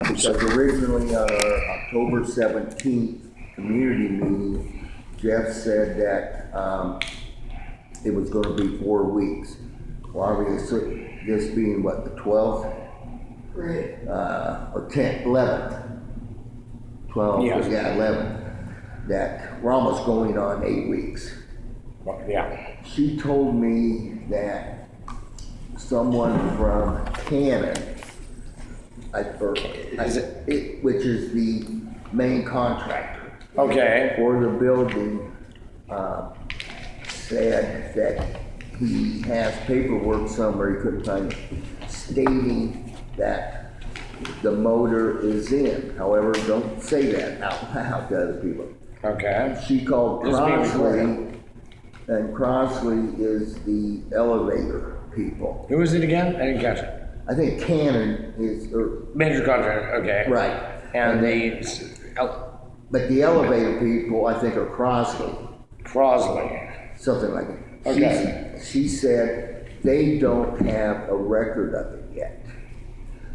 Because originally on our October 17th community meeting, Jeff said that it was going to be 4 weeks. Well, obviously, this being what, the 12th? Right. Or 10th, 11th. 12th, Yes. yeah, 11th. That we're almost going on 8 weeks. Well, yeah. She told me that someone from Tenants, which is the main contractor Okay. for the building, said that he has paperwork somewhere, he couldn't find it, stating that the motor is in. However, don't say that out loud to other people. Okay. She called Just being Crossley, recorded. and Crossley is the elevator people. Who is it again? I didn't catch it. I think Cannon is, Major contractor. Okay. right. And But the elevator people, I think, are Crossley, Crosley. something like that. Okay. She said they don't have a record of it yet.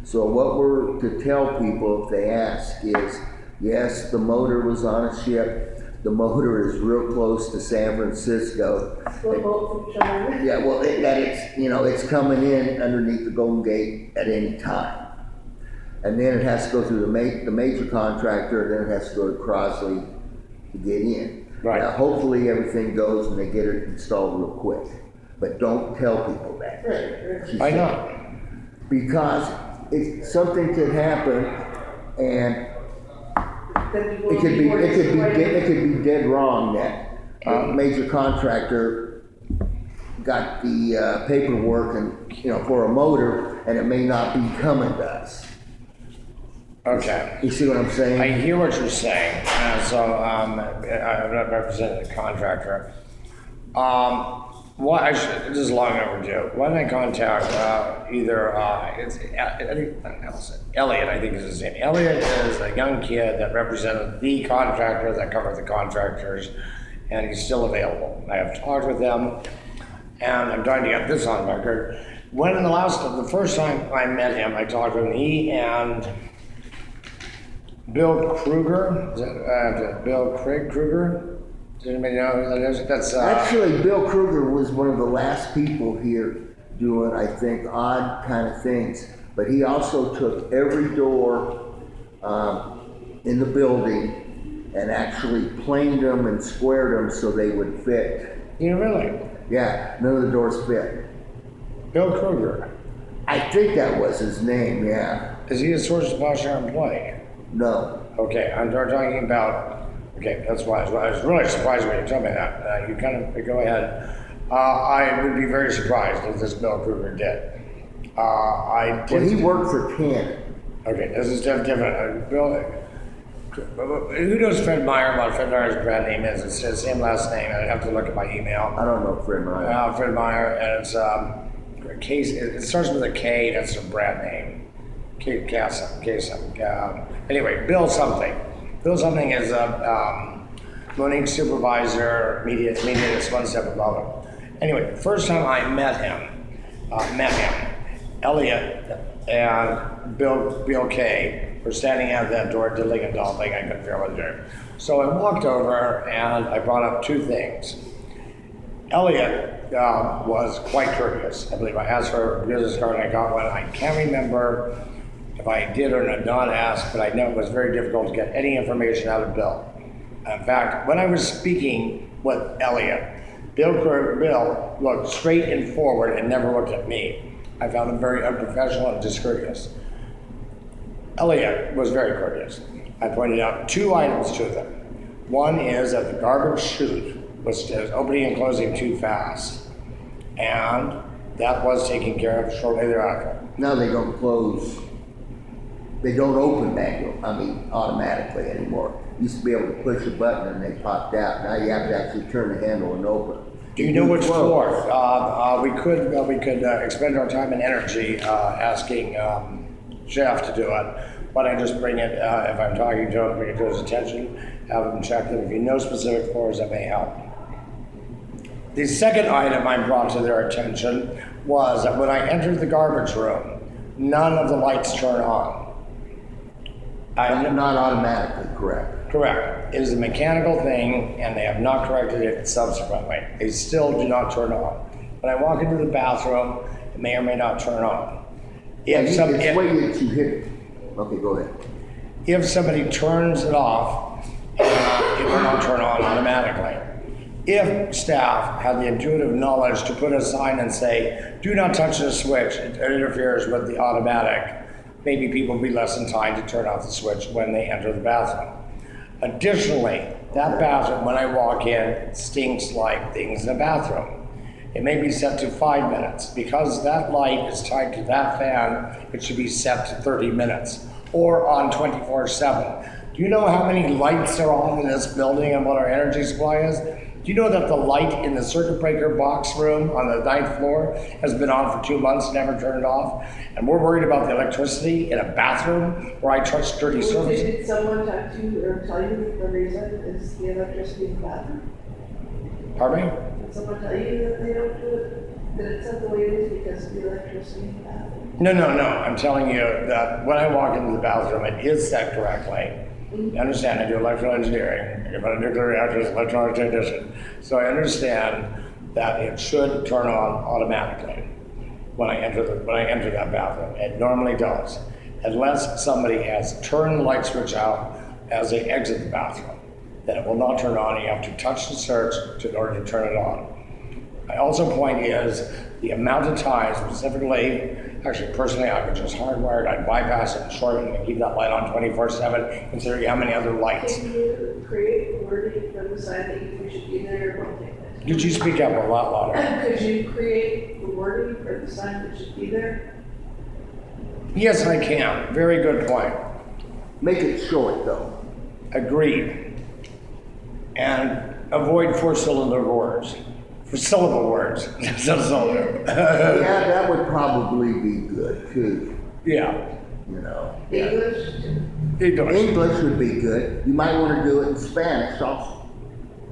So what we're to tell people if they ask is, yes, the motor was on a ship. The motor is real close to San Francisco. We'll vote for each other. Yeah, well, that it's, it's coming in underneath the Golden Gate at any time. And then it has to go through the major contractor, then it has to go to Crossley to get in. Right. Now, hopefully everything goes and they get it installed real quick. But don't tell people that. Right. She Why said. not? Because something could happen and it could be dead wrong that major contractor got the paperwork and for a motor, and it may not be coming to us. Okay. You see what I'm saying? I hear what you're saying. I'm not representing the contractor. This is long overdue. Why don't I contact Elliot, I think is his name. Elliot is a young kid that represented the contractor that covered the contractors, and he's still available. I have talked with them, and I'm trying to get this on record. The first time I met him, I talked to him, he and Bill Kruger, Bill Craig Kruger? Does anybody know who that is? That's Actually, Bill Kruger was one of the last people here doing, I think, odd kind of things. But he also took every door in the building and actually planed them and squared them so they would fit. You really? Yeah, none of the doors fit. Bill Kruger. I think that was his name, yeah. Is he a source of washer employee? No. Okay, I'm talking about. Okay, that's why I was really surprised when you told me that. You kind of go ahead. I would be very surprised if this Bill Kruger did. Well, he worked for Tenants. Okay, this is different. Bill, who knows Fred Meyer? What Fred Meyer's brand name is? It's the same last name. I'd have to look at my email. I don't know Fred Meyer. Fred Meyer, and it's case. It starts with a K. That's a brand name. Kasem. Anyway, Bill something. Bill something is a running supervisor. Media is one step above him. Anyway, the first time I met him, Elliot and Bill K were standing at that door diddling a doll thing. I couldn't figure out what to do. So I walked over and I brought up two things. Elliot was quite courteous. I believe I asked for a business card and I got one. I can't remember if I did or did not ask, but I know it was very difficult to get any information out of Bill. In fact, when I was speaking with Elliot, Bill looked straight and forward and never looked at me. I found him very unprofessional and discourteous. Elliot was very courteous. I pointed out two items to them. One is that the garbage chute was opening and closing too fast, and that was taken care of shortly thereafter. Now they don't close. They don't open automatically anymore. Used to be able to push a button and they popped out. Now you have to actually turn the handle and open. Do you know which floor? We could expend our time and energy asking Jeff to do it. Why don't I just bring it, if I'm talking to him, bring it to his attention, have him check them. If you know specific floors, that may help. The second item I brought to their attention was that when I entered the garbage room, none of the lights turn on. Not automatically, correct? Correct. It is a mechanical thing, and they have not corrected it subsequently. They still do not turn on. When I walk into the bathroom, it may or may not turn on. It's the way that you hit it. Okay, go ahead. If somebody turns it off, it will not turn on automatically. If staff had the intuitive knowledge to put a sign and say, do not touch the switch, it interferes with the automatic, maybe people would be less inclined to turn off the switch when they enter the bathroom. Additionally, that bathroom, when I walk in, stinks like things in a bathroom. It may be set to 5 minutes. Because that light is tied to that fan, it should be set to 30 minutes or on 24/7. Do you know how many lights are on in this building and what our energy supply is? Do you know that the light in the circuit breaker box room on the 9th floor has been on for 2 months, never turned off? And we're worried about the electricity in a bathroom where I trust dirty services. Did someone talk to you or tell you the reason is the electricity in the bathroom? Pardon me? Did someone tell you that they don't do it? That it's not the way it is because of the electricity in the bathroom? No. I'm telling you that when I walk into the bathroom, it is set correctly. You understand, I do electrical engineering, I run a nuclear reactor as an electronic technician. So I understand that it should turn on automatically when I enter that bathroom. It normally does, unless somebody has turned the light switch out as they exit the bathroom. Then it will not turn on. You have to touch the switch in order to turn it on. My also point is the amount of time specifically, actually personally I would just hardwire it, I'd bypass it and short it and keep that light on 24/7, considering how many other lights. Can you create wording from the sign that you should be there or something? Could you speak up a lot louder? Could you create the wording for the sign that should be there? Yes, I can. Very good point. Make it short though. Agreed. And avoid four-syllable words. Syllable words. Yeah, that would probably be good too. Yeah. You know. English? English would be good. You might want to do it in Spanish also.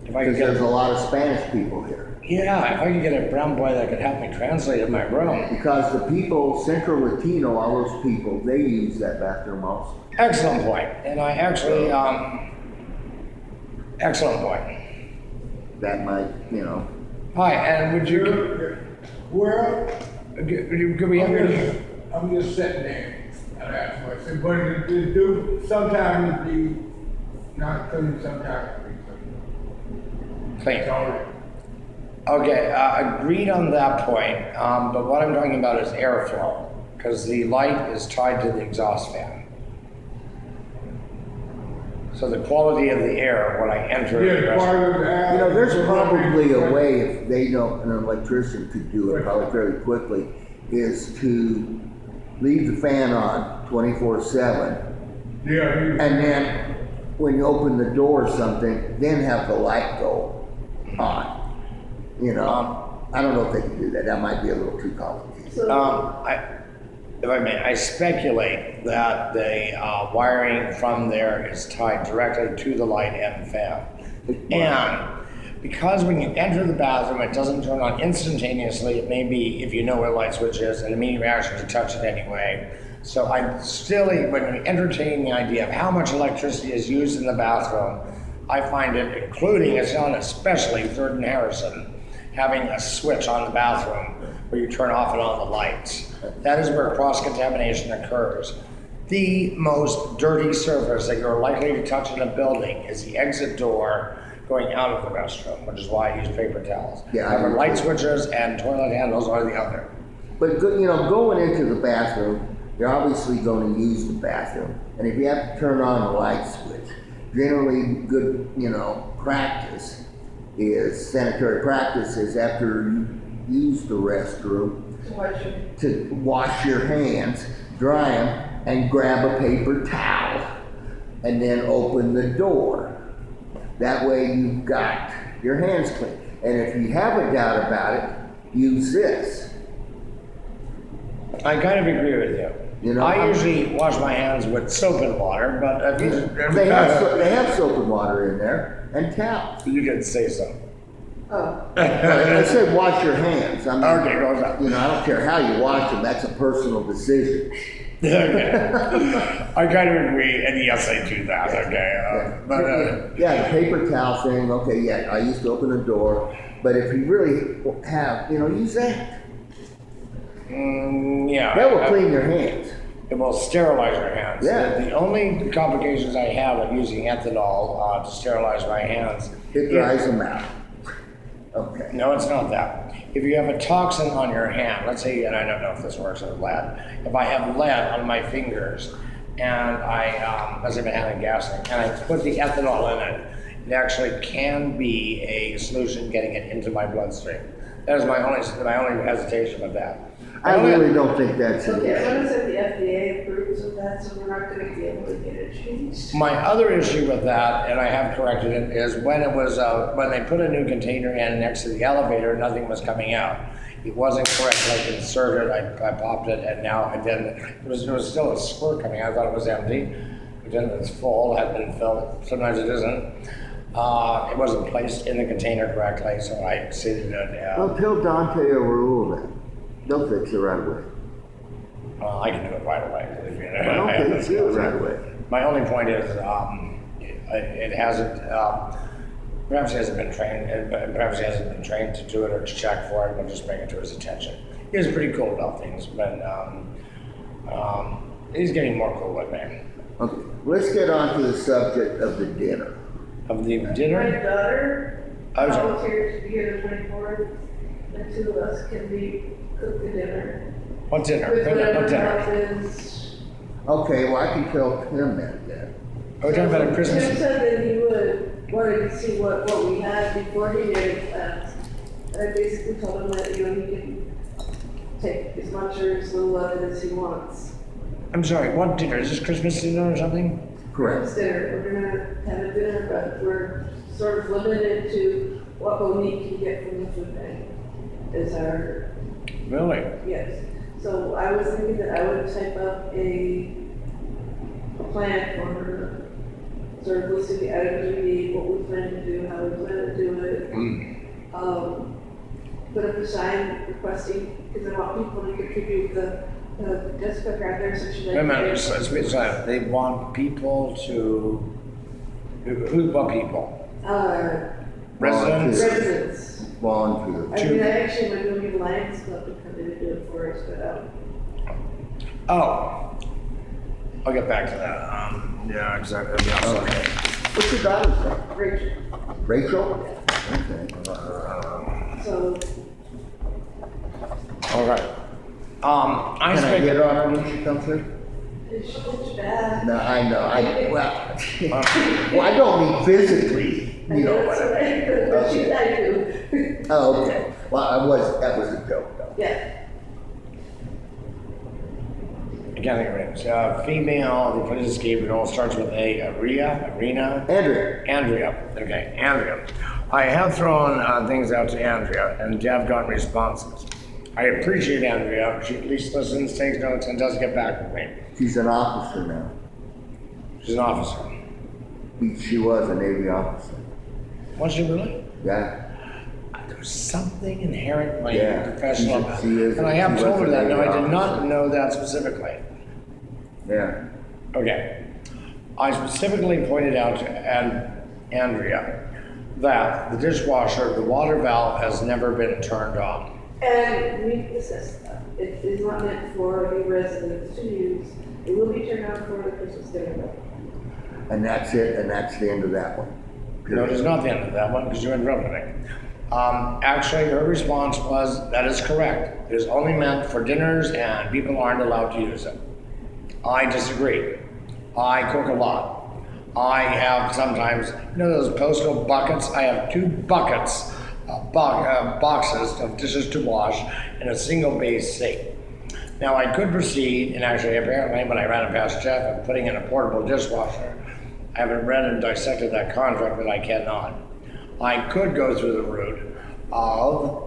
Because there's a lot of Spanish people here. Yeah, if I could get a brown boy that could help me translate in my room. Because the people, Central Latino, all those people, they use that bathroom also. Excellent point. And I actually, excellent point. That might, you know. Hi, and would you, Well, could we have your, I'm just sitting there. And that's what I said, but it do, sometimes it be not clean, sometimes it be clean. clean? It's all right. Okay, agreed on that point, but what I'm talking about is airflow, because the light is tied to the exhaust fan. So the quality of the air when I enter the Yeah, restaurant. part of that. You know, there's probably a way, if they don't, an electrician could do it probably very quickly, is to leave the fan on 24/7. Yeah. And then when you open the door or something, then have the light go on. You know, I don't know if they can do that. That might be a little too complicated. So, If I may, I speculate that the wiring from there is tied directly to the light and the fan. And because when you enter the bathroom, it doesn't turn on instantaneously. It may be, if you know where a light switch is, an immediate reaction to touch it anyway. So I still, when we entertain the idea of how much electricity is used in the bathroom, I find it, including, it's not especially 3rd and Harrison, having a switch on the bathroom where you turn off and on the lights. That is where cross-contamination occurs. The most dirty surface that you're likely to touch in a building is the exit door going out of the restroom, which is why I use paper towels. Yeah, However, light switches and toilet handles are the other. But you know, going into the bathroom, you're obviously going to use the bathroom. And if you have to turn on the light switch, generally good, you know, practice is, sanitary practice is after you use the restroom, to wash your hands, dry them, and grab a paper towel, and then open the door. That way you've got your hands clean. And if you have a doubt about it, use this. I kind of agree with you. You know, I usually wash my hands with soap and water, but if you, They have soap and water in there, and towels. you can say so. oh, I said wash your hands. I mean, Okay, goes up. you know, I don't care how you wash them, that's a personal decision. Okay. I kind of agree, and yes, I do that, okay, Yeah, the paper towel thing, okay, yeah, I used to open the door, but if you really have, use that. yeah. That will clean your hands. It will sterilize your hands. Yeah. The only complications I have of using ethanol to sterilize my hands. It dries them out. Okay. No, it's not that. If you have a toxin on your hand, let's say, and I don't know if this works with lead, if I have lead on my fingers and let's say I've been having gassing, and I put the ethanol in it, it actually can be a solution getting it into my bloodstream. That is my only hesitation with that. I really don't think that's an Okay, so issue. it said the FDA approves of that, so we're not gonna be able to get it changed. My other issue with that, and I have corrected it, is when it was when they put a new container in next to the elevator, nothing was coming out. It wasn't correctly inserted. I popped it, and now it didn't. There was still a squirt coming out. I thought it was empty. It didn't. It's full. It had been filled. Sometimes it isn't. It wasn't placed in the container correctly, so I seated it. Well, tell Dante overrule that. They'll fix it right away. I can do it right away. If you Okay, do it right away. My only point is, it hasn't. Perhaps he hasn't been trained. Perhaps he hasn't been trained to do it or to check for it. We'll just bring it to his attention. He was pretty cool about things, but he's getting more cool with me. Okay, let's get on to the subject of the dinner. Of the My dinner, daughter Oh, sorry. volunteered to be here the 24th, and two of us can cook the dinner. what dinner? With whatever What dinner? happens. Okay, well, I can tell Tim that then. Are we talking about a Tim Christmas? said that he wanted to see what we had before he did, and I basically told him that, he can take as much or as little of it as he wants. I'm sorry, what dinner? Is this Christmas dinner or something? Correct. Dinner, we're gonna have a dinner, but we're sort of limited to what Monique can get from the food bank. Is our, Really? yes. So I was thinking that I would type up a plan for her, sort of listing the items we need, what we plan to do, how we plan to do it. Put up a sign requesting, because I want people to contribute the Jessica got there, so she Wait a minute, let's be silent. They want people to, what people? Residents? Residents. Volunteer. I mean, I actually went to the Lions Club to come in and do it for us, but, Oh, I'll get back to that. Yeah, exactly. Okay. What's your daughter's name? Rachel, Rachel? Okay. so, All right. I Can I spent. get her on when she comes in? it's bad. No, I know, well, I don't mean physically, you know what I mean. But she, I do. Oh, okay, well, that was a joke though. Yeah, I can't think of her name. Female, the police escape, it all starts with Arena? Andrea, Okay, Andrea. I have thrown things out to Andrea, and have gotten responses. I appreciate Andrea. She at least listens, takes notes, and does get back with me. she's an officer now. She's an officer. She was a Navy officer. Was she really? Yeah, There's something inherently Yeah, professional she about is- it. And I have she told her was a that. No, I Navy did not officer. know that specifically. yeah. Okay. I specifically pointed out to Andrea that the dishwasher, the water valve has never been turned on. and we discussed that. It is not meant for the residents to use. It will be turned on for the Christmas dinner. And that's it, and that's the end of that one. No, it is not the end of that one because you interrupted me. Actually, her response was, that is correct. It is only meant for dinners and people aren't allowed to use it. I disagree. I cook a lot. I have sometimes, those postal buckets? I have 2 buckets, boxes of dishes to wash in a single base sink. Now I could proceed, and actually apparently when I ran it past Jeff and putting in a portable dishwasher, I haven't read and dissected that contract, but I cannot. I could go through the route of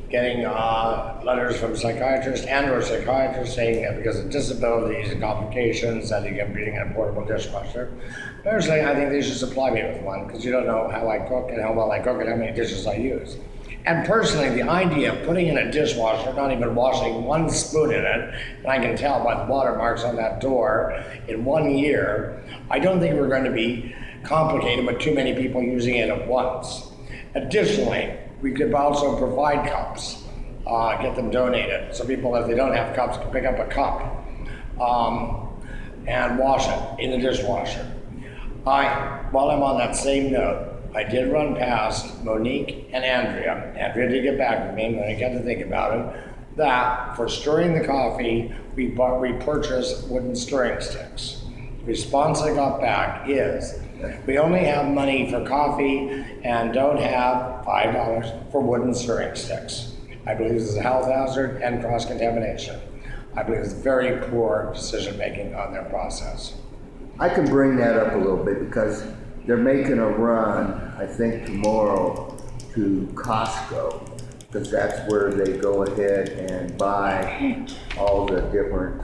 getting letters from psychiatrists and/or psychiatrists saying that because of disabilities and complications that you can be in a portable dishwasher. Personally, I think they should supply me with one because you don't know how I cook and how well I cook and how many dishes I use. And personally, the idea of putting in a dishwasher, not even washing one spoon in it, and I can tell by the watermarks on that door in 1 year, I don't think we're going to be complicated with too many people using it at once. Additionally, we could also provide cups, get them donated, so people, if they don't have cups, can pick up a cup and wash it in the dishwasher. While I'm on that same note, I did run past Monique and Andrea. Andrea did get back with me when I got to think about it, that for stirring the coffee, we purchased wooden stirring sticks. The response I got back is, we only have money for coffee and don't have $5 for wooden stirring sticks. I believe this is a health hazard and cross-contamination. I believe it's very poor decision-making on their process. I can bring that up a little bit because they're making a run, I think tomorrow, to Costco, because that's where they go ahead and buy all the different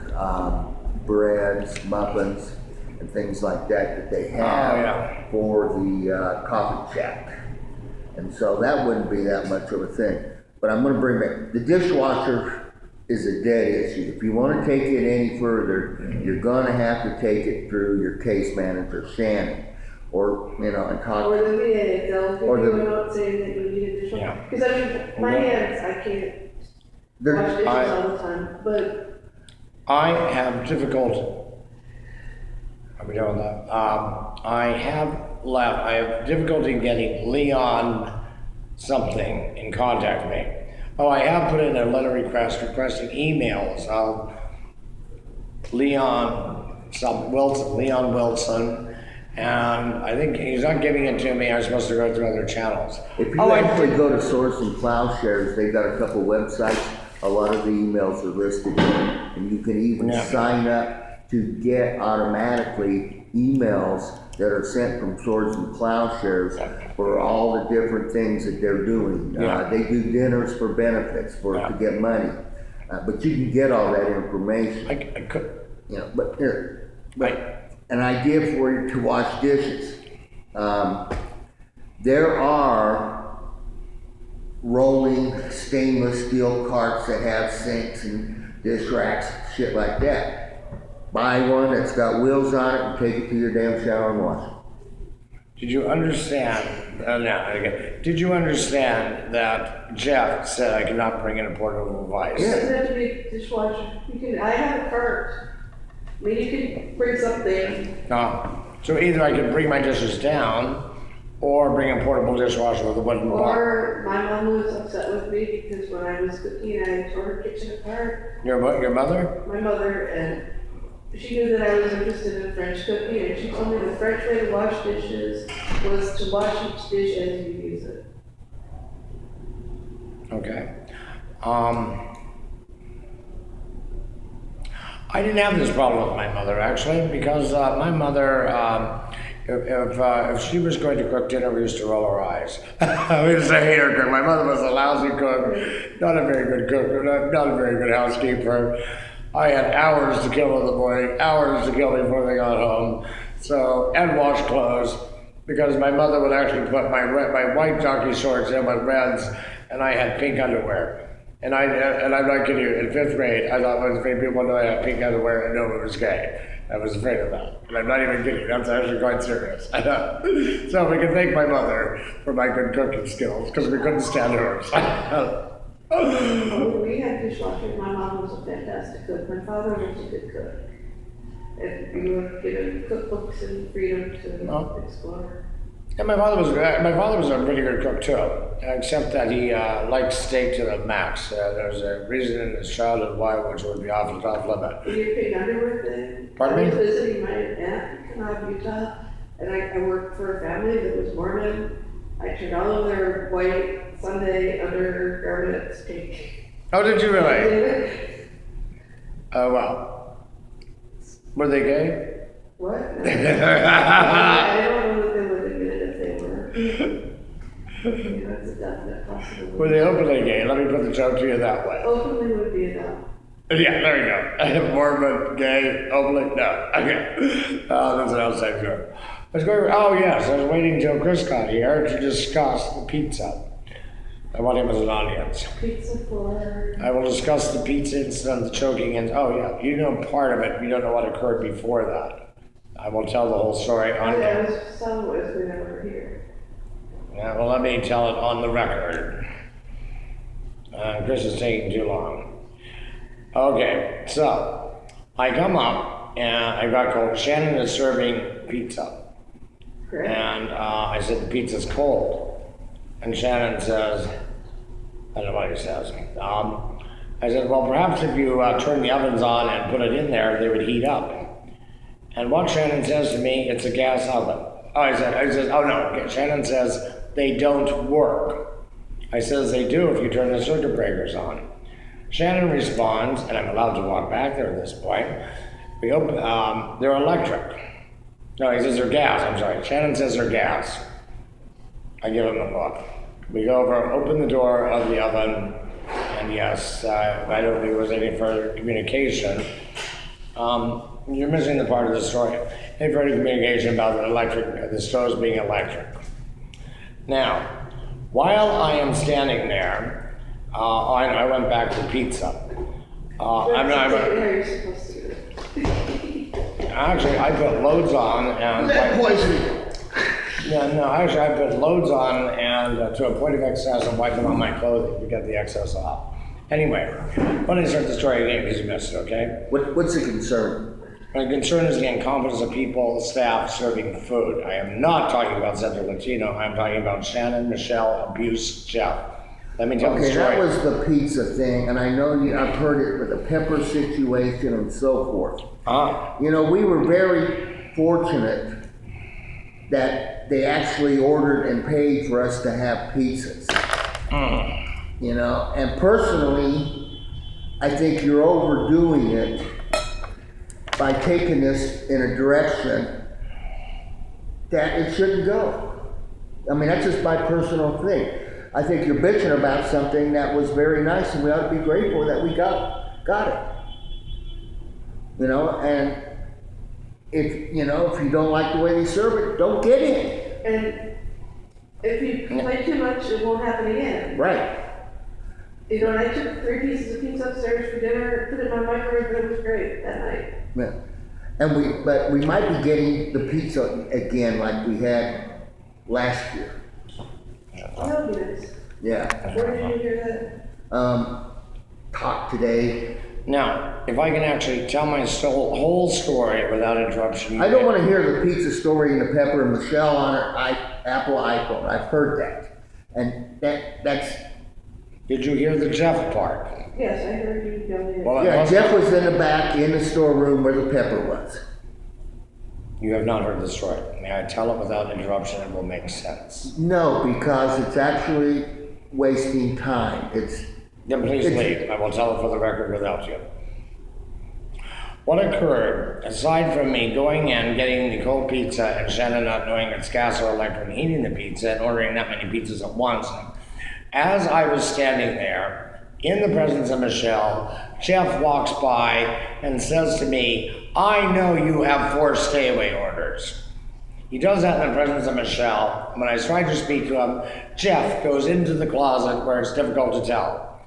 breads, muffins, and things like that they have for the coffee shack. And so that wouldn't be that much of a thing. But I'm gonna bring back, the dishwasher is a dead issue. If you wanna take it any further, you're gonna have to take it through your case manager, Shannon, or, and talk. Or the VA, they'll give Or you the- a note saying that you need additional. Yeah. Because I mean, my hands, I can't wash dishes all the time, but I have difficulty. Are we done with that? I have difficulty getting Leon something in contact with me. Oh, I have put in a letter requesting emails of Leon Wilson, and I think he's not giving it to me. I'm supposed to go through other channels. If you actually go to Source and Plowshares, they've got a couple websites. A lot of the emails are listed there, and you can even sign up to get automatically emails that are sent from Swords and Plowshares for all the different things that they're doing. They do dinners for benefits to get money, but you can get all that information. I could. But here, an idea for you to wash dishes. There are rolling stainless steel carts that have sinks and dish racks, shit like that. Buy one that's got wheels on it and take it to your damn shower and wash it. Did you understand? Did you understand that Jeff said I could not bring in a portable device? it doesn't have to be a dishwasher. I have a cart. I mean, you can bring something. So either I could bring my dishes down, or bring a portable dishwasher with a wooden block. Or my mom was upset with me because when I was cooking, I tore her kitchen apart. Your mother? My mother, and she knew that I was interested in French cooking, and she told me the French way to wash dishes was to wash each dish as you use it. Okay. I didn't have this problem with my mother actually, because my mother, if she was going to cook dinner, we used to roll our eyes. We used to hate her cook. My mother was a lousy cook, not a very good cook, not a very good housekeeper. I had hours to kill in the morning, hours to kill before they got home. So, and wash clothes, because my mother would actually put my white jockey shorts in with reds, and I had pink underwear. And I'm not kidding you, in 5th grade, I thought when people knew I had pink underwear and knew it was gay. I was afraid of that. And I'm not even kidding, that's actually quite serious. So we can thank my mother for my good cooking skills, because we couldn't stand hers. We had dishwashers. My mom was a fantastic cook. My father was a good cook. And we were given cookbooks and freedom to explore. And my father was a really good cook too, except that he liked steak to the max. There's a reason in his childhood why, which would be off limit. Did you pig underwear thing? Pardon me? I was visiting my aunt in Kanab, Utah, and I worked for a family that was Mormon. I turned all of their white Sunday undergarments pink. Oh, did you really? Oh, wow. Were they gay? What? I don't know that they would admit it if they were. That's a definite possibility. Were they openly gay? Let me put the joke to you that way. Openly would be a no. Yeah, there you go. Mormon, gay, openly, no. Okay. That's an outside joke. Oh, yes, I was waiting until Chris got here to discuss the pizza. I want him as an audience. Pizza for, I will discuss the pizza incident, the choking, and oh yeah, you know part of it. You don't know what occurred before that. I will tell the whole story on I there. was some was we never here. Yeah, well, let me tell it on the record. Chris is taking too long. Okay, so I come up and I got called. Shannon is serving pizza, Correct? and I said the pizza's cold, and Shannon says, I don't know what he says. I said, well, perhaps if you turn the ovens on and put it in there, they would heat up. And what Shannon says to me, it's a gas oven. I said, oh no. Shannon says they don't work. I says they do if you turn the circuit breakers on. Shannon responds, and I'm allowed to walk back there at this point. We open, they're electric. No, he says they're gas. I'm sorry. Shannon says they're gas. I give him the book. We go over, open the door of the oven, and yes, I don't think there was any further communication. You're missing the part of the story. Any further communication about the stoves being electric. Now, while I am standing there, I went back to pizza. You're supposed to do it. Actually, I put loads on and... Lead poisoning. Yeah, no, actually I put loads on and to a point of excess and wipe them on my clothing to get the excess off. Anyway, let me start the story again because you missed it, okay? What's the concern? My concern is the incompetence of people, staff serving food. I am not talking about Central Latino. I'm talking about Shannon, Michelle, abuse, Jeff. Let me tell the Okay, story. that was the pizza thing, and I know I've heard it with the pepper situation and so forth. You know, we were very fortunate that they actually ordered and paid for us to have pizzas. You know, and personally, I think you're overdoing it by taking this in a direction that it shouldn't go. I mean, that's just my personal thing. I think you're bitching about something that was very nice, and we ought to be grateful that we got it. You know, and if you don't like the way they serve it, don't get it. And if you complain too much, it won't happen again. Right. You know, and I took 3 pieces of pizza upstairs for dinner, put it in my microwave, and it was great that night. Yeah. And but we might be getting the pizza again like we had last year. That would be nice. Yeah. Where did you hear that? Talk today. Now, if I can actually tell my whole story without interruption. I don't want to hear the pizza story and the pepper and Michelle on her Apple iPhone. I've heard that. And that's... Did you hear the Jeff part? Yes, I heard you go in. Well, Yeah, Jeff was in the back in the storeroom where the pepper was. You have not heard the story. May I tell it without interruption? It will make sense. No, because it's actually wasting time. Then please leave. I will tell it for the record without you. What occurred, aside from me going in, getting the cold pizza, and Shannon not knowing it's gas or electric, and eating the pizza, and ordering that many pizzas at once, as I was standing there, in the presence of Michelle, Jeff walks by and says to me, I know you have 4 stay-away orders. He does that in the presence of Michelle. When I try to speak to him, Jeff goes into the closet where it's difficult to tell.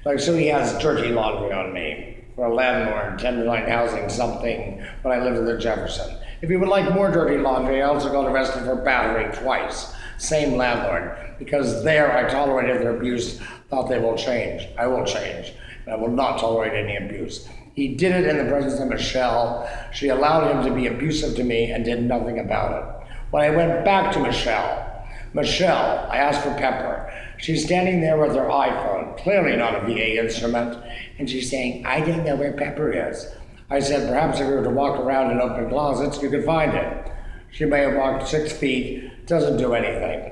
Like, so he has dirty laundry on me for a landlord, 10-line housing something when I lived in the Jefferson. If you would like more dirty laundry, I also got arrested for battery twice. Same landlord. Because there I tolerated their abuse, thought they will change. I will change. I will not tolerate any abuse. He did it in the presence of Michelle. She allowed him to be abusive to me and did nothing about it. When I went back to Michelle, I asked for pepper. She's standing there with her iPhone, clearly not a VA instrument, and she's saying, I don't know where pepper is. I said, perhaps if you were to walk around in open closets, you could find it. She may have walked 6 feet, doesn't do anything.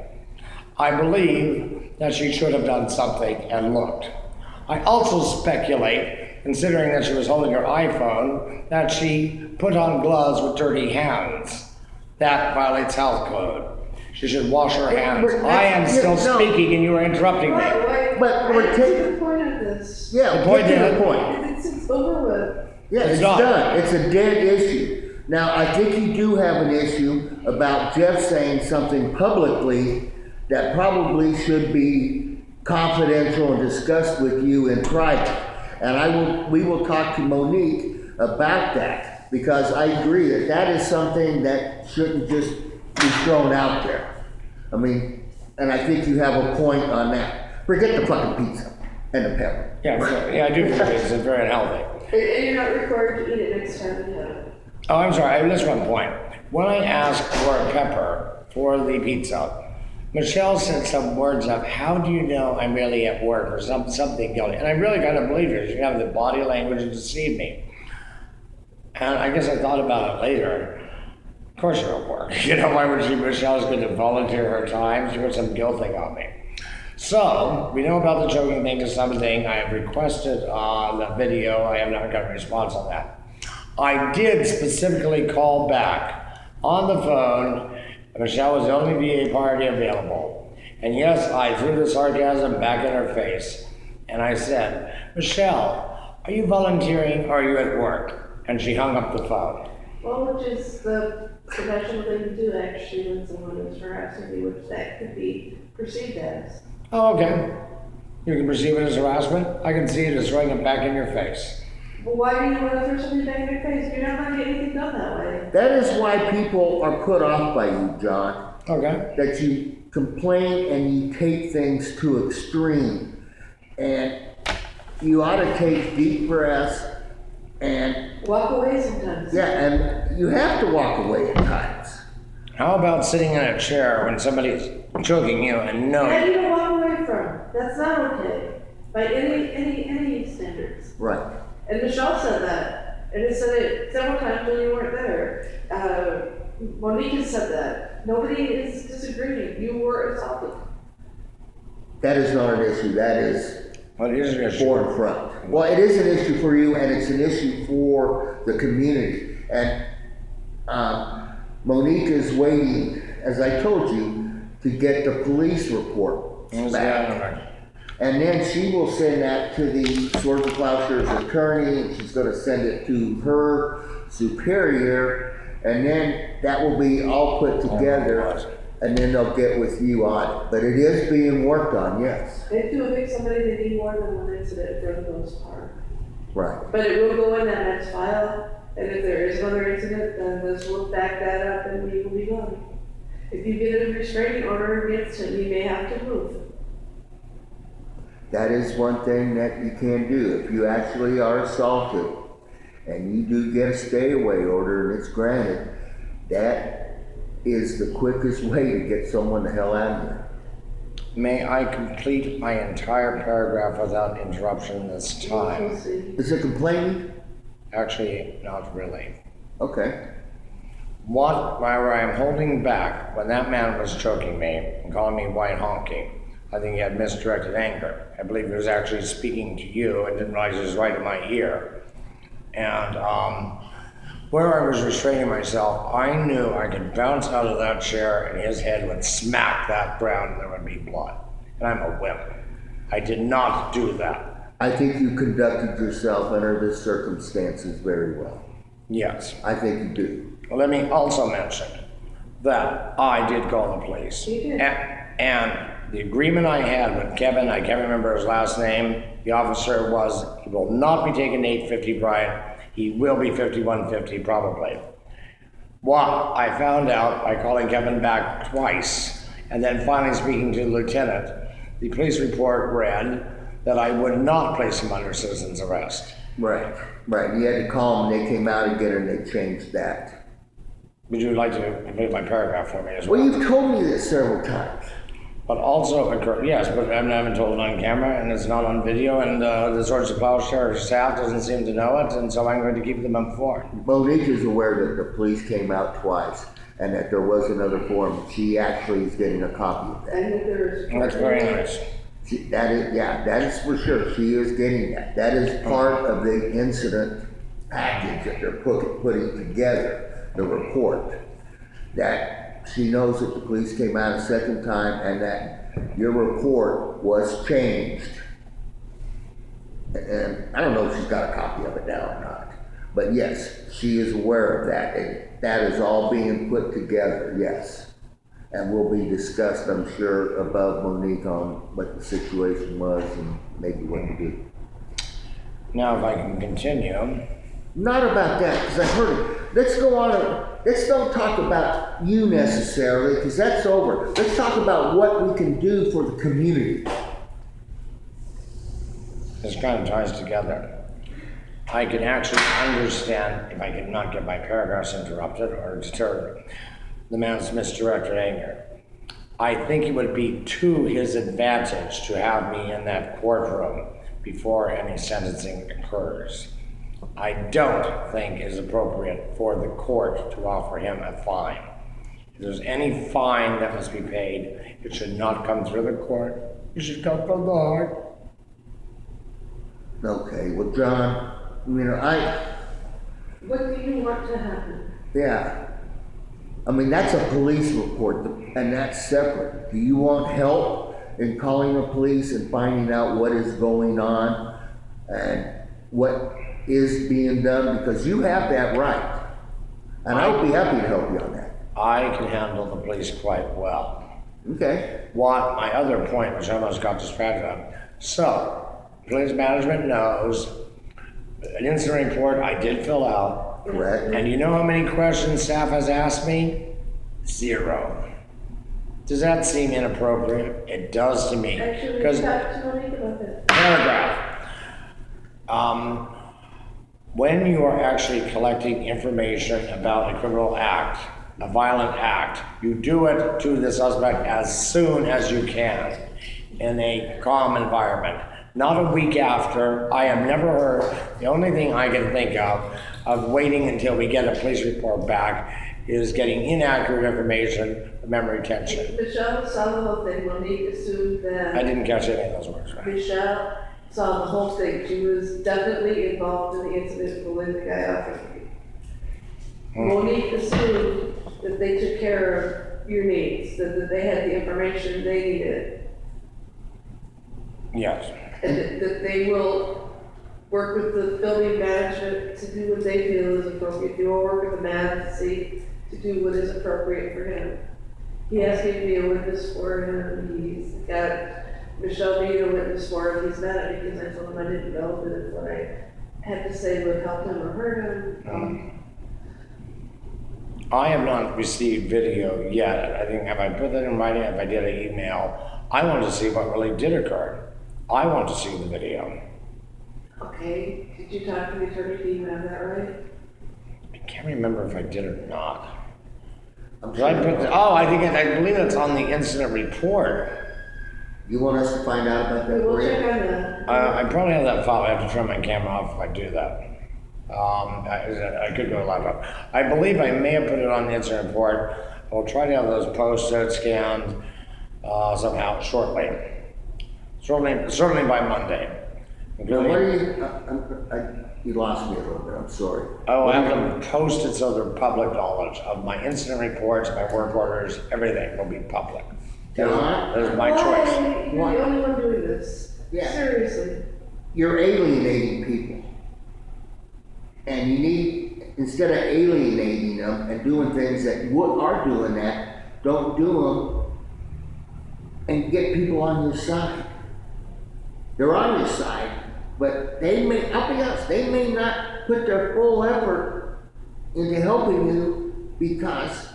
I believe that she should have done something and looked. I also speculate, considering that she was holding her iPhone, that she put on gloves with dirty hands. That violates health code. She should wash her hands. I am still speaking and you are interrupting me. But we're taking the point of this. Yeah, The point get to is- the point. It's over with. Yeah, It's it's not. done. It's a dead issue. Now, I think you do have an issue about Jeff saying something publicly that probably should be confidential and discussed with you in private. And we will talk to Monique about that, because I agree that that is something that shouldn't just be thrown out there. I mean, and I think you have a point on that. Forget the fucking pizza and the pepper. Yeah, I do think it's very unhealthy. And you're not required to eat it next time you have it. Oh, I'm sorry, I missed one point. When I asked for a pepper for the pizza, Michelle said some words of, how do you know I'm really at work, or something guilty. And I really kind of believed her. She have the body language to deceive me. And I guess I thought about it later. Of course you're at work. You know, why would Michelle's going to volunteer her time? She put some guilt thing on me. So, we know about the choking thing to something. I have requested the video. I have not gotten a response on that. I did specifically call back on the phone. Michelle was the only VA party available. And yes, I threw the sarcasm back in her face. And I said, Michelle, are you volunteering or are you at work? And she hung up the phone. Well, which is the professional thing to do actually when someone is harassing you, which that could be perceived as. Oh, okay. You can perceive it as harassment. I can see it as throwing it back in your face. Well, why do you want to throw something back in your face? You're not going to get anything done that way. That is why people are put off by you, John. Okay. That you complain and you take things to extreme. And you ought to take deep breaths and Walk away sometimes. yeah, and you have to walk away at times. How about sitting in a chair when somebody's choking you and How no? do you walk away from? That's not okay by any standards. Right. And Michelle said that, and it said it several times when you weren't there. Monique has said that. Nobody is disagreeing. You were assaulted. That is not an issue. That is What is your forefront. Well, it is an issue for you, and it's an issue for the community. And Monique is waiting, as I told you, to get the police report back. And then she will send that to the Swords Plowshare's attorney, and she's gonna send it to her superior, and then that will be all put together, and then they'll get with you on it. But it is being worked on, yes. If to evict somebody, they need more than one incident for the most part. Right. But it will go in that next file, and if there is another incident, then this will back that up and we will be going. If you get a restraining order against him, you may have to move. That is one thing that you can do. If you actually are assaulted, and you do get a stay away order and it's granted, that is the quickest way to get someone the hell out of there. May I complete my entire paragraph without interruption this We'll time? see. Is it complaining? Actually, not really. Okay. Where I'm holding back, when that man was choking me and calling me white honky, I think he had misdirected anger. I believe he was actually speaking to you and didn't realize it was right in my ear. And where I was restraining myself, I knew I could bounce out of that chair and his head would smack that ground and there would be blood. And I'm a wimp. I did not do that. I think you conducted yourself under the circumstances very well. Yes. I think you do. Well, let me also mention that I did call the police. You did. And the agreement I had with Kevin, I can't remember his last name, the officer was, he will not be taking 850 Brian, he will be 5150 probably. Well, I found out by calling Kevin back twice, and then finally speaking to the lieutenant, the police report read that I would not place him under citizen's arrest. Right. Right. You had to call them, they came out again and they changed that. Would you like to complete my paragraph for me as well? Well, you've told me this several times. But also, yes, but I haven't told it on camera, and it's not on video, and the Swords of Plowshare staff doesn't seem to know it, and so I'm going to keep them informed. Monique is aware that the police came out twice and that there was another form. She actually is getting a copy of that. And if there's. That's very nice. That is for sure. She is getting that. That is part of the incident package that they're putting together, the report. That she knows that the police came out a second time and that your report was changed. And I don't know if she's got a copy of it now or not. But yes, she is aware of that. And that is all being put together, yes. And will be discussed, I'm sure, above Monique on what the situation was and maybe what to do. Now, if I can continue. Not about that, because I heard it. Let's go on, let's don't talk about you necessarily, because that's over. Let's talk about what we can do for the community. This kind of ties together. I can actually understand if I could not get my paragraphs interrupted or disturbed, the man's misdirected anger. I think it would be to his advantage to have me in that courtroom before any sentencing occurs. I don't think it is appropriate for the court to offer him a fine. If there's any fine that must be paid, it should not come through the court. It should come from the heart. Okay, well, John, What do you want to happen? yeah. I mean, that's a police report, and that's separate. Do you want help in calling the police and finding out what is going on and what is being done? Because you have that right. And I would be happy to help you on that. I can handle the police quite well. Okay. What my other point, which I almost got distracted on. So, police management knows an incident report I did fill out. Correct. And you know how many questions staff has asked me? 0. Does that seem inappropriate? It does to me. Actually, we Because talked to Monique about that. paragraph. When you are actually collecting information about a criminal act, a violent act, you do it to the suspect as soon as you can in a calm environment. Not a week after. I have never heard, the only thing I can think of waiting until we get a police report back is getting inaccurate information for memory retention. Michelle saw the whole thing. Monique assumed I that didn't catch any of those words. Right? Michelle saw the whole thing. She was definitely involved in the incident pulling the guy off her feet. Monique assumed that they took care of your needs, that they had the information they needed, Yes. and that they will work with the building management to do what they feel is appropriate. You will work with the man to see, to do what is appropriate for him. He asked me to be a witness for him. He's got Michelle being a witness for him. He's mad at me because I told him I didn't know that if what I had to say would help him or hurt him. I have not received video yet. I think, have I put that in writing? If I did an email, I want to see what really did occur. I want to see the video. Okay, did you talk to the attorney? Do you have that right? I can't remember if I did or not. I'm Did I sure. put I believe it's on the incident report. You want us to find out about that We will for check you? on that. I probably have that file. I have to turn my camera off if I do that. I could go laptop. I believe I may have put it on the incident report. I'll try to have those posted, scanned somehow shortly. Certainly by Monday. Now, what are you lost me a little bit, I'm sorry. Oh, I have them posted so they're public knowledge of my incident reports, my work orders, everything will be public. John? That is my Why? choice. You're the only one doing this. Yeah. Seriously. You're alienating people. And you need, instead of alienating them and doing things that are doing that, don't do them and get people on your side. They're on your side, but I'll be honest, they may not put their full effort into helping you because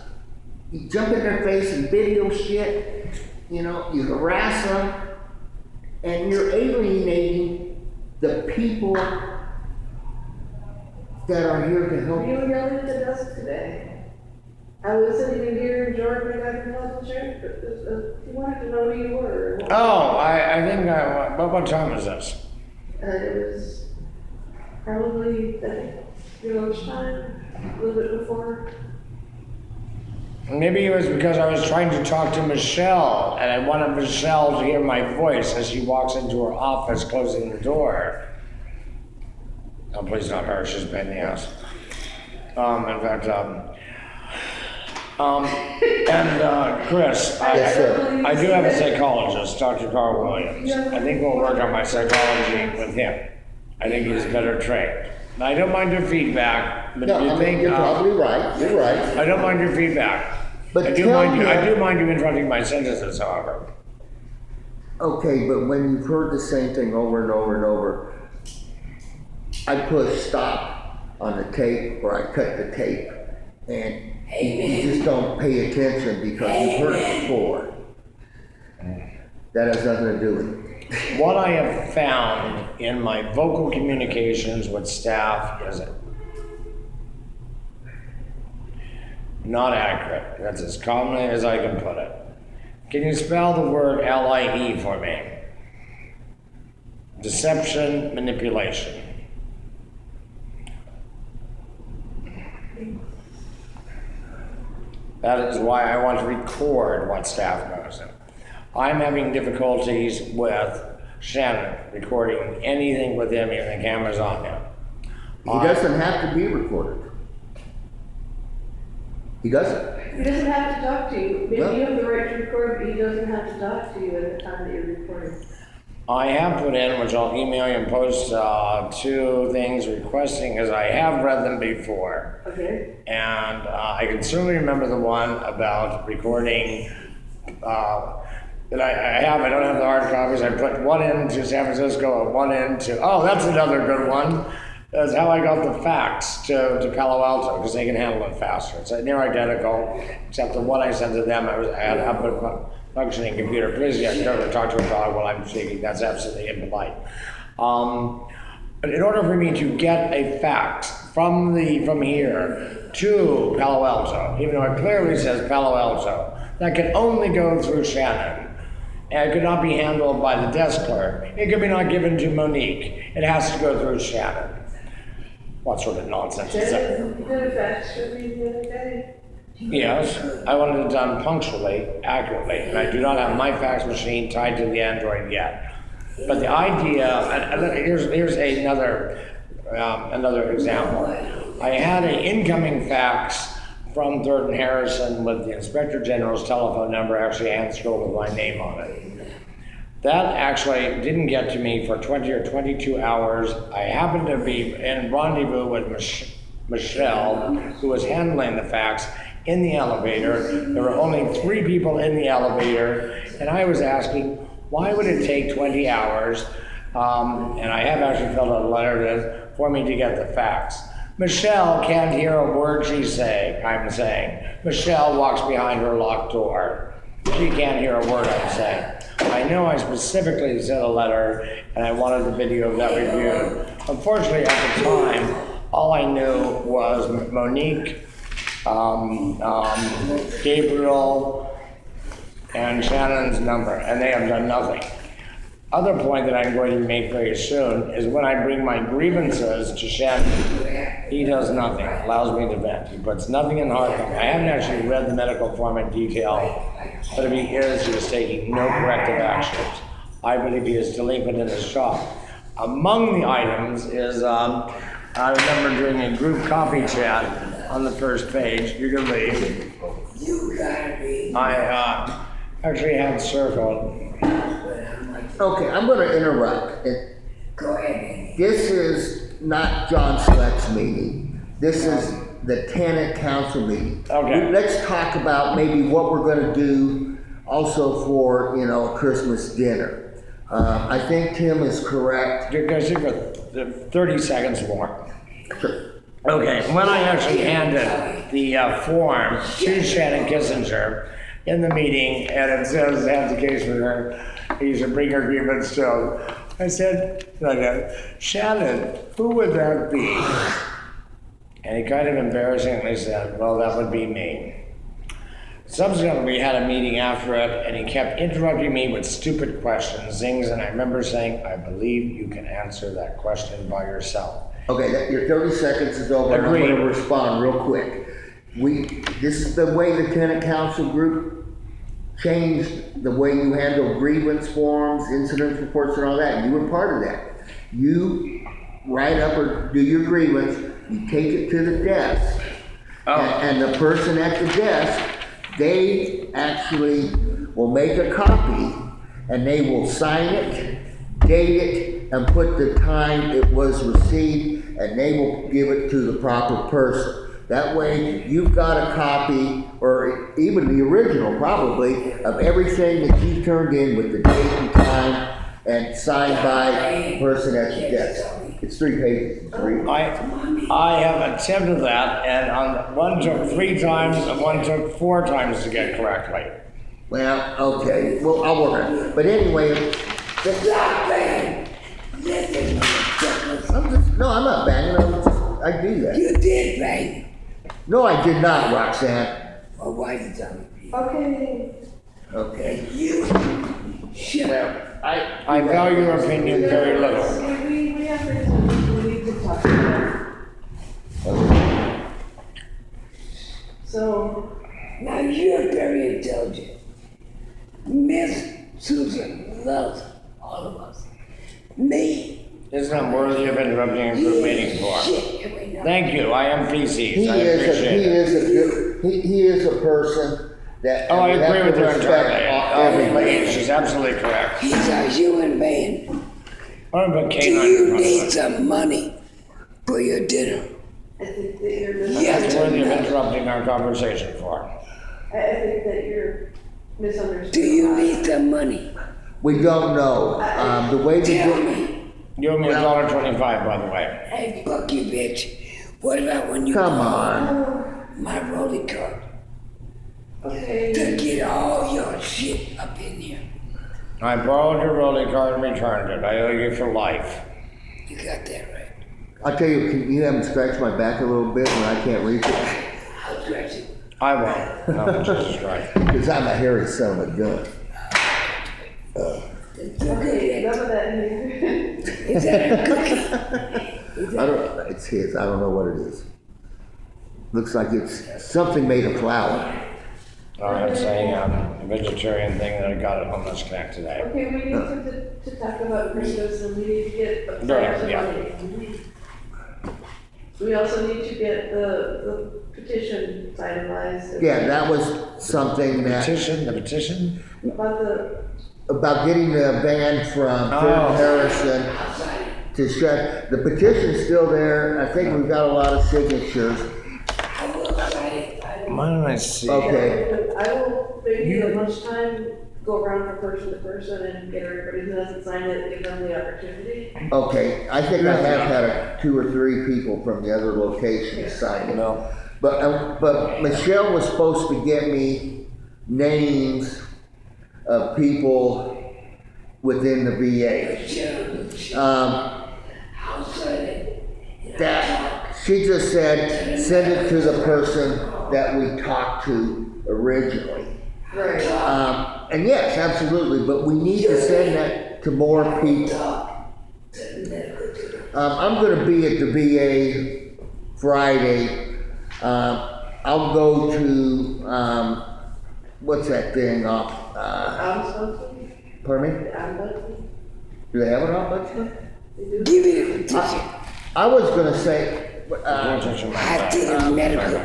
you jump in their face and video shit, you harass them, and you're alienating the people that are here to help You you. were yelling at the desk today. I was sitting in here enjoying my guy from chair, but he wanted to know who you were. Oh, I think what time is this? It was probably, I think, your lunchtime, a little bit before. Maybe it was because I was trying to talk to Michelle and I wanted Michelle to hear my voice as she walks into her office closing the door. Oh, please not her, she's a pain in the ass. In fact, Chris, Yes, sir. I do have a psychologist, Dr. Carl Williams. I think we'll work on my psychology with him. I think he's better trained. I don't mind your feedback, but No, do you think, you're probably right, you're right. I don't mind your feedback, But I do tell mind you, me, I do mind you interrupting my sentences, however. okay, but when you've heard the same thing over and over and over, I push stop on the tape or I cut the tape, and you just don't pay attention because you've heard it before. That has nothing to do with it. What I have found in my vocal communications with staff is not accurate. That's as calmly as I can put it. Can you spell the word LIE for me? Deception, manipulation. That is why I want to record what staff knows. I'm having difficulties with Shannon recording anything with him, even the camera's on him. He doesn't have to be recorded. He doesn't. He doesn't have to talk to you. Maybe No. you have the right to record, but he doesn't have to talk to you at the time that you're recording. I have put in, which I'll email you and post, 2 things requesting, as I have read them before. Okay? And I can certainly remember the one about recording that I don't have the hard copies. I put one into San Francisco and one into, oh, that's another good one. That's how I got the fax to Palo Alto, because they can handle it faster. It's near identical, except the one I sent to them, I had up a functioning computer. Please, yeah, don't talk to a dog while I'm speaking. That's absolutely impolite. But in order for me to get a fax from here to Palo Alto, even though it clearly says Palo Alto, that can only go through Shannon. And it could not be handled by the desk clerk. It could be not given to Monique. It has to go through Shannon. What sort of nonsense is that? You did a fax for me the other day. Yes, I wanted it done punctually, accurately, and I do not have my fax machine tied to the Android yet. But the idea, and here's another example. I had an incoming fax from Thurton Harrison with the Inspector General's telephone number actually answered with my name on it. That actually didn't get to me for 20 or 22 hours. I happened to be in rendezvous with Michelle, who was handling the fax, in the elevator. There were only 3 people in the elevator, and I was asking, why would it take 20 hours? And I have actually filled out a letter for me to get the fax. Michelle can't hear a word I'm saying. Michelle walks behind her locked door. She can't hear a word I'm saying. I know I specifically sent a letter, and I wanted the video of that reviewed. Unfortunately, at the time, all I knew was Monique, Gabriel, and Shannon's number, and they have done nothing. Other point that I'm going to make very soon is when I bring my grievances to Shannon, he does nothing, allows me to vent. He puts nothing in hard copy. I haven't actually read the medical form in detail, but if he is taking no corrective actions. I believe he is delinquent in his job. Among the items is, I remember doing a group coffee chat on the first page. You can leave. I actually had circled. Okay, I'm going to interrupt. This is not John Sleck's meeting. This is the tenant council meeting. Okay. Let's talk about maybe what we're going to do also for, a Christmas dinner. I think Tim is correct. You're going to sit for 30 seconds more. Sure. Okay, when I actually handed the form to Shannon Kissinger in the meeting, and it says have the case with her, you should bring her grievance to. I said, Shannon, who would that be? And he kind of embarrassingly said, well, that would be me. Subsequently, we had a meeting after it, and he kept interrupting me with stupid questions, things, and I remember saying, I believe you can answer that question by yourself. Okay, your 30 seconds is over. Agreed. I'm going to respond real quick. This is the way the tenant council group changed the way you handle grievance forms, incident reports, and all that. You were part of that. You write up or do your grievance, you take it to the desk, and the person at the desk, they actually will make a copy, and they will sign it, date it, and put the time it was received, and they will give it to the proper person. That way, you've got a copy, or even the original probably, of everything that you turned in with the date and time and signed by the person at the desk. It's 3 pages. I have attempted that, and one took 3 times and one took 4 times to get correctly. Well, okay, well, I'll work on it. But anyway, Stop banging. Listen, no, I'm not banging, I do that. you did bang. No, I did not, Roxanne. Well, why you telling me? Okay. Okay. You shut up. I value your opinion very little. We have things we need to talk about. So, Now you're very intelligent. Miss Susan loves all of us. Me. Isn't it worthy of interrupting a good meeting for? Shit, Thank you, I am PCs, He I is appreciate it. he is a person that. Oh, I you have agree to with her respect entirely. everybody. She's absolutely correct. He's a human being. What about Do canine you front of need it? some money for your dinner? I think that you're missing. Yes. It's worthy of interrupting our conversation for. I think that you're misunderstanding. Do you need some money? We don't know, the way they Tell do, me. You owe me $1.25, by the way. Hey, fuck you, bitch. What about when you come call on. my rolling card Okay. to get all your shit up in here? I borrowed your rolling card and returned it. I owe you for life. You got that right. I'll tell you, can you have him scratch my back a little bit when I can't reach it? I'll scratch it. I won't. No, Jesus Christ. Because I'm a hairy son of a gun. Okay, none of that here. Is that a cookie? I don't, it's his, I don't know what it is. Looks like it's something made of flour. It's a vegetarian thing that I got at Homeless Connect today. Okay, we need to talk about Christmas and we need to get the Go ahead, plans yeah. money. We also need to get the petition finalized. Yeah, that was something that, The petition? About the, about getting the van from Oh. Harrison to shut, the petition's still there, I think we've got a lot of signatures. I will sign it. Why don't I see? Okay. I will maybe at lunchtime go around from person to person and get everybody who hasn't signed it, give them the opportunity. Okay, I think I have had 2 or 3 people from the other locations sign it. No. But Michelle was supposed to get me names of people within the VA. I'll sign it. That, she just said, send it to the person that we talked to originally. Right. And yes, absolutely, but we need to send that to more people. I'm gonna be at the VA Friday. I'll go to, what's that thing off, Ombudsman? pardon me? The ombudsman? Do they have an ombudsman? They do? Give me the petition. I was gonna say, I did a medical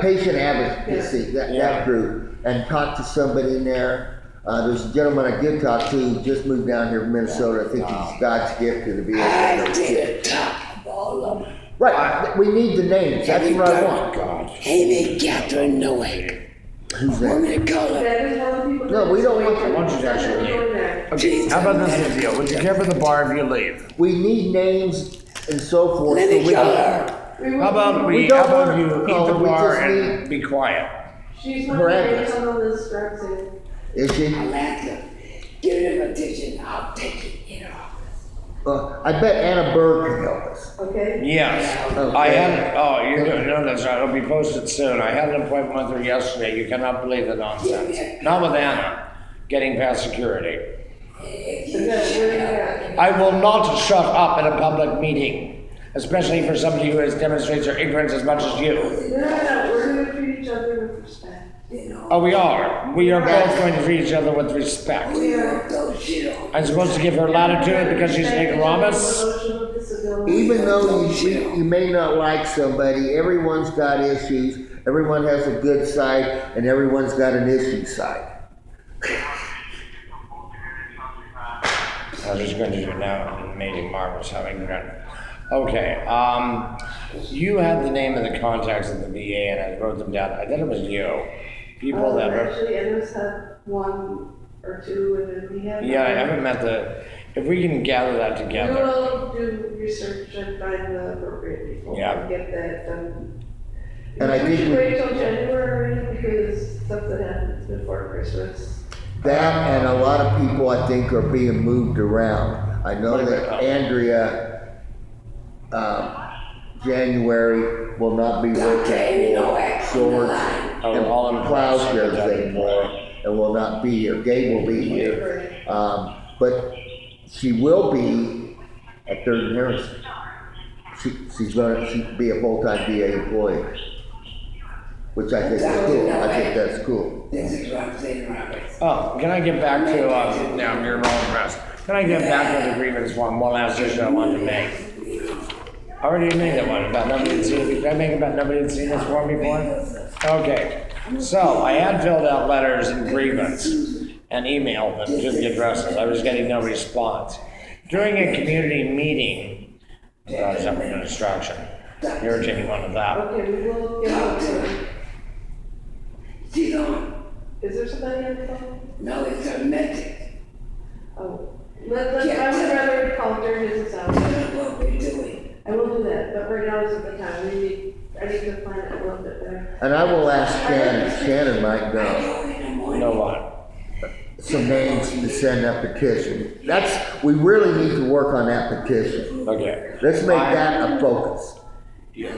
patient advocacy, that group, and talk to somebody in there. There's a gentleman I did talk to, just moved down here from Minnesota. I think he's God's gift to the VA. I did a top of all of them. Right, we need the names, that's what I want. God. Amy Catherine Noack. Who's Want that? me to call her? That is one of the people. No, we don't want I want you to actually Go leave. there. Okay, how about this deal? Would you care for the bar if you leave? We need names and so forth. Let so me we call can- her. How about We we, don't how about wanna you call eat her, the we bar just and be quiet? She's one of the names on the list, Roxanne. Is she? I'll ask her. Give me the petition. I'll take it in her office. I bet Anna Bird can help us. Okay? Yes. Okay. I had, you don't know that's right, it'll be posted soon. I had an appointment with her yesterday. You cannot believe the nonsense. Not with Anna, getting past security. I will not shut up in a public meeting, especially for somebody who has demonstrates their ignorance as much as you. No, we're gonna treat each other with respect. You know. Oh, we are. We are both going to treat each other with respect. We don't go shit on. I'm supposed to give her latitude because she's an ignoramus? Emotional disability. Even though you may not like somebody, everyone's got issues. Everyone has a good side and everyone's got an issue side. I was just going to do it now in the meeting. Mark was having that. Okay. You had the name of the contacts at the VA, and I wrote them down. I thought it was you. People that were. Actually, Ennis had one or two, and then we had. Yeah, I haven't met the. If we can gather that We together. will do research and find the appropriate people Yeah. and get that done. And I We think should we- wait till January because something happens before Christmas. That and a lot of people I think are being moved around. I know that Andrea, January will not be working for Swords All in and Plowshares anymore and will not be here. Gabe will be here. But she will be at Third and Harrison. She's gonna be a full-time VA employee, which I think is cool. I think that's cool. This is what I'm saying, Robert. Oh, can I get back to, now you're wrong, press. Can I get back to the grievance one last issue I wanted to make? I already made that one about nobody had seen, did I make about nobody had seen this form before? Okay, so I had filled out letters and grievance and emailed them to the addresses. I was getting no response. During a community meeting, I was having a distraction, irritating one of that. Okay, we will get on to it. She's on. Is there somebody on the phone? No, it's her message. Oh, I would rather call during business hours. That's what we're doing. I will do that, but right now isn't the time. I need to plan it a little bit better. And I will ask Shannon, Shannon might know You know what? some names to send that petition. We really need to work on that petition. Okay. Let's make that a focus.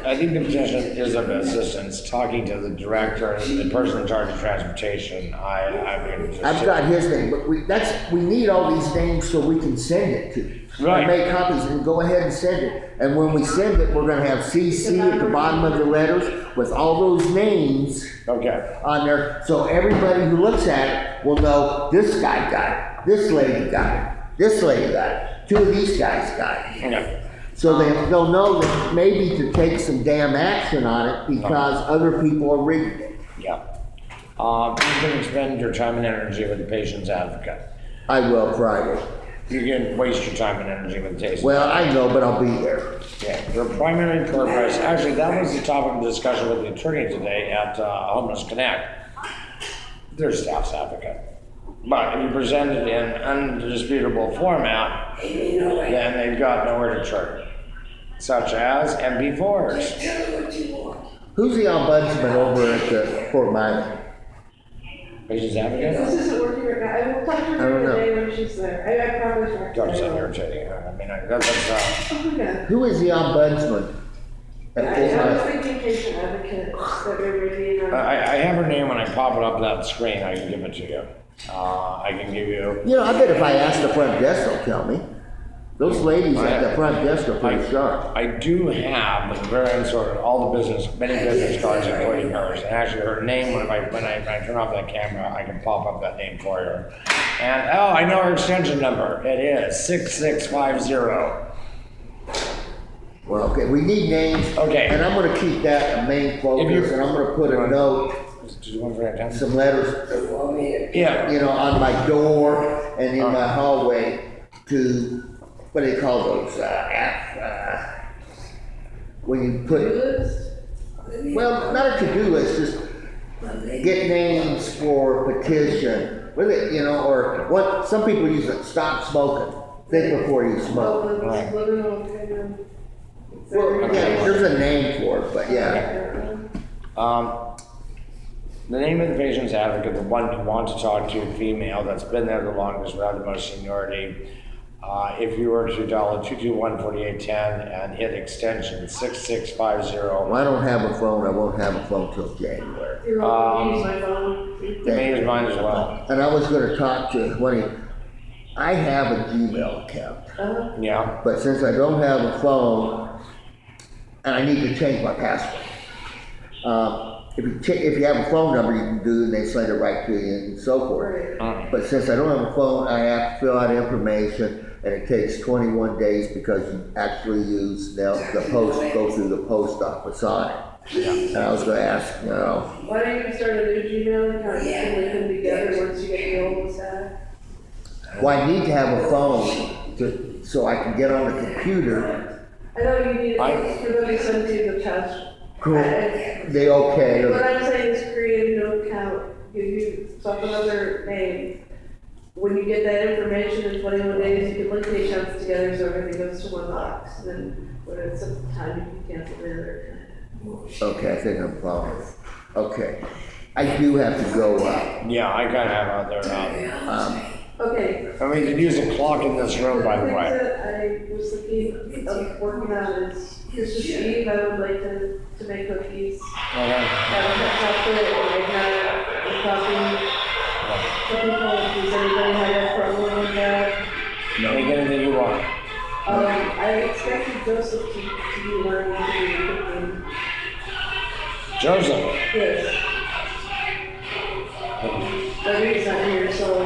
I think the petition is of assistance, talking to the director, the person in charge of transportation. I mean, just. I've got his name, but we need all these names so we can send it to. Right. Make copies and go ahead and send it. And when we send it, we're gonna have CC at the bottom of the letters with all those names Okay, on there. So everybody who looks at it will know this guy got it, this lady got it, this lady got it, two of these guys got it. okay. So they'll know that maybe to take some damn action on it because other people are reading it. Yeah. You can expend your time and energy with the patient's advocate. I will Friday. You can waste your time and energy with the patient's Well, I know, but I'll be there. Yeah, your primary purpose, actually, that was the topic of discussion with the attorney today at Homeless Connect. Their staff's advocate. But if you present it in undisputable format, then they've got nowhere to turn. Such as MP4s. Tell her what you want. Who's the ombudsman over at the Fort Myers? Patient's advocate? This isn't working right now. I will talk to her I don't during the know. day when she's there. I promise her. Don't sound irritating. I mean, that's, Oh my God. Who is the ombudsman I at Fort was Myers? thinking patient advocate that we were being. I have her name when I pop it up that screen, I can give it to you. I can give you. You know, I bet if I ask the front desk, they'll tell me. Those ladies at the front desk are pretty sharp. I do have the very sort of all the many business cards, including hers. And actually, her name, when I turn off that camera, I can pop up that name for her. And I know her extension number. It is 6650. Well, okay, we need names. Okay. And I'm gonna keep that a main focus, and I'm gonna put a note, Did you want for that time? some letters, Yeah. you know, on my door and in my hallway to, what do they call those, when you put, well, not a to-do list, just get names for petition, with it, you know, or what, some people use it, stop smoking, think before you smoke. Well, yeah, there's a name for it, but yeah. The name of the patient's advocate, the one you want to talk to, female, that's been there the longest, without the most seniority. If you were to dial 221-4810 and hit extension 6650, Well, I don't have a phone, I won't have a phone till January. You're welcome to use my phone. you may use mine as well. And I was gonna talk to, I have a Gmail account, Yeah, but since I don't have a phone, and I need to change my password. If you have a phone number, you can do, and they send it right to you and so forth. Right. But since I don't have a phone, I have to fill out information, and it takes 21 days because you actually use the post, go through the post office on it. And I was gonna ask, you know, Why don't you start a new Gmail account and link them together once you get the old one set? well, I need to have a phone so I can get on the computer I know you need, I- for them to send you the test. Cool. I- They okay. What I'm saying is create a new account, give you some other name. When you get that information in 21 days, you can link the accounts together so everything goes to one box. Then when it's a time, you can cancel the other. Okay, I think I'm following. Okay. I do have to go, Yeah, I gotta have other, Okay. and we could use a clock in this room, by the things way. that I was thinking of working on is Christmas Eve, I would like to make cookies. Okay. Have a chocolate or make a coffee. For people, does anybody have a problem with that? Make anything you want. I expected Joseph to be learning to do cooking. Joseph, Yes. But he's not here, so.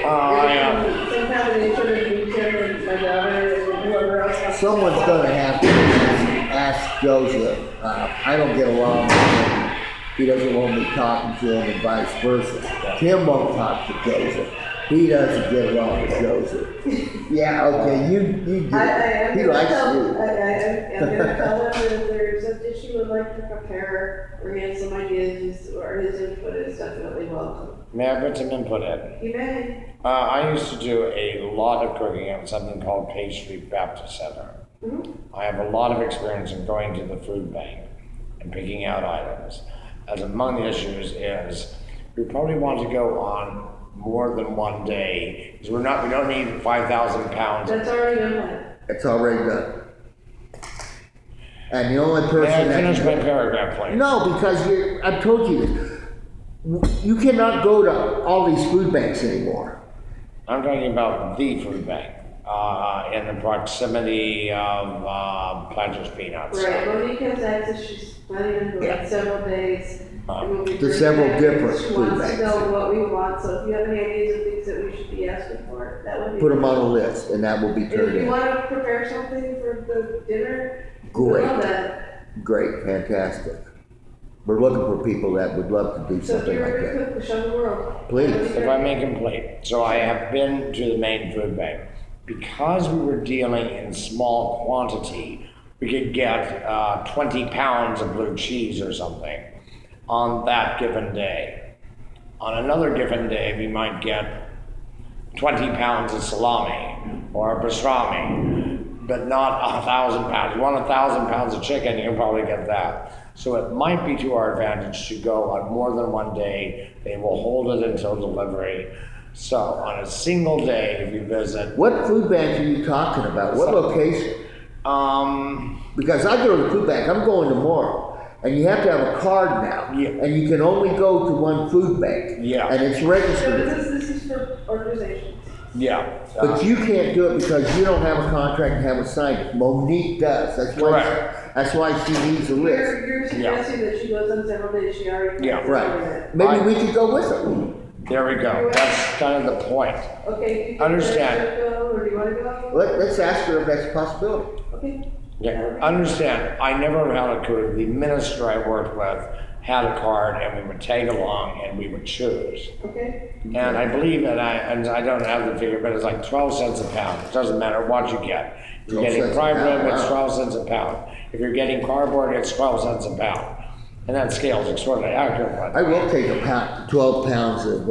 yeah. Some combination of me, Tim, and my daughter, and whoever else. someone's gonna have to ask Joseph. I don't get along with him. He doesn't want me talking to him and vice versa. Tim won't talk to Joseph. He doesn't get along with Joseph. Yeah, okay, you do. I'm He gonna likes tell, you. I'm gonna tell him that if there's a dish he would like to prepare, or he has some ideas, or his input is definitely welcome. May I put some input in? He may. I used to do a lot of cooking at something called Pastry Baptist Center. I have a lot of experience in going to the food bank and picking out items. As among the issues is, we probably want to go on more than one day, because we don't need 5,000 pounds. That's already been planned. It's already done. And the only person May I that. finish my paragraph, please? No, because I've told you this. You cannot go to all these food banks anymore. I'm talking about the food bank, in the proximity of Planters Peanuts. Right, Monique has access, she's planning to go in several days. And we'll be To several bringing back- different She food wants to banks. know what we want, so if you have any ideas of things that we should be asking for, that would be. Put them on a list and that will be If turned you in. wanna prepare something for the dinner, we Great. love that. Great, fantastic. We're looking for people that would love to do So if something you're like a that. good cook, show the world. Please. If I may complete, so I have been to the main food bank. Because we were dealing in small quantity, we could get 20 pounds of blue cheese or something on that given day. On another given day, we might get 20 pounds of salami or pastrami, but not 1,000 pounds. You want 1,000 pounds of chicken, you can probably get that. So it might be to our advantage to go on more than one day. They will hold it until delivery. So on a single day, if you visit, What food bank are you talking about? What location? Because I go to the food bank, I'm going tomorrow, and you have to have a card now. Yeah. And you can only go to one food bank. Yeah. And it's So registered. this is for organizations. yeah. But you can't do it because you don't have a contract and haven't signed it. Monique does. Correct. That's why she needs a list. You're suggesting that she goes on several days, she already. Yeah. Right. Maybe we could go with her. There we go. That's kind of the point. Okay. do you think Understand. I should go, or do you wanna go? Let's ask her if that's a possibility. Okay. Yeah. Understand, I never had a card. The minister I worked with had a card and we would tag along and we would choose. Okay. And I believe that I don't have the figure, but it's like 12 cents a pound. It doesn't matter what you get. If you're 12 getting cents a prime pound, rib, it's wow. 12 cents a pound. If you're getting cardboard, it's 12 cents a pound. And that scale is extraordinarily accurate. I will take 12 pounds of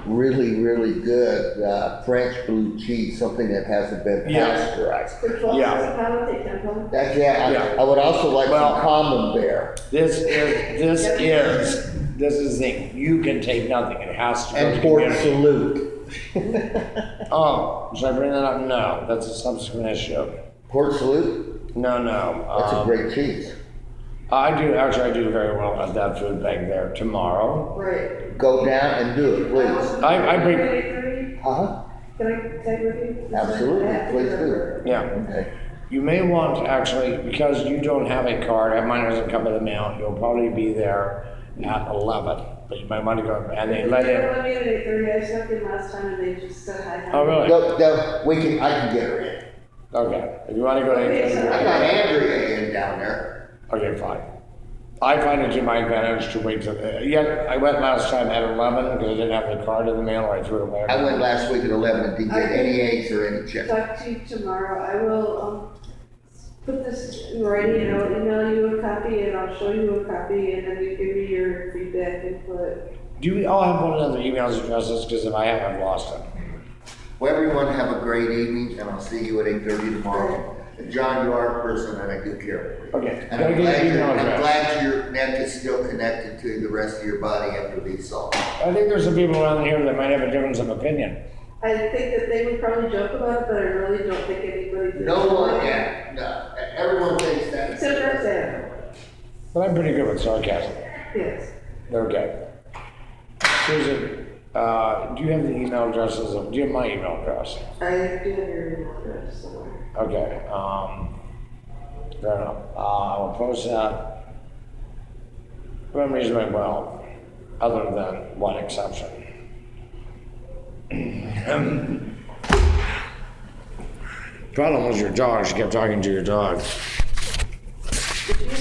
really, really good French blue cheese, something that hasn't been Yeah. pasteurized. For 12 Yeah. cents a pound, I'll take 10 pounds. That's, yeah, Yeah. I would also like Well- some common bear. This is the thing. You can take nothing. It has to go And to Port community. Salute. Oh, should I bring that up? No, that's a subsequent issue. Port Salute, No. that's a great cheese. I do very well at that food bank there tomorrow. Right. Go down and do it, please. I bring- 8:30. Uh-huh, Can I tag with you? Absolutely, I have to please do. remember. Yeah. okay. You may want to actually, because you don't have a card, mine doesn't come in the mail, you'll probably be there at 11. But you might want to go, and they let They in. let me in at 8:30, I snuck in last time and they just said hi. Oh, really? I can get her in. Okay, if you want to go to Okay, so- I got Andrea in down there. okay, fine. I find it to my advantage to wait till, I went last time at 11 because I didn't have the card in the mail, I threw it away. I went last week at 11 and didn't get any eggs or any chicken. Talk to you tomorrow, I will, put this in writing, and I'll email you a copy, and I'll show you a copy, and then you give me your feedback input. Do we all have one another email addresses? Because if I have, I've lost it. Well, everyone have a great evening, and I'll see you at 8:30 tomorrow. And John, you are a person that I do care for. Okay. And I'm glad your neck is still connected to the rest of your body after these salts. I think there's some people around here that might have a difference of opinion. I think that they would probably joke about it, but I really don't think anybody did. No one, yeah, no, everyone thinks that. Except for Sam, But I'm pretty good with sarcasm. yes. Okay. Susan, do you have the email addresses of, do you have my email address? I do have your email address somewhere. Okay, fair enough. I'll post that. I'm reasonably well, other than one exception. Problem was your dog, she kept talking to your dog.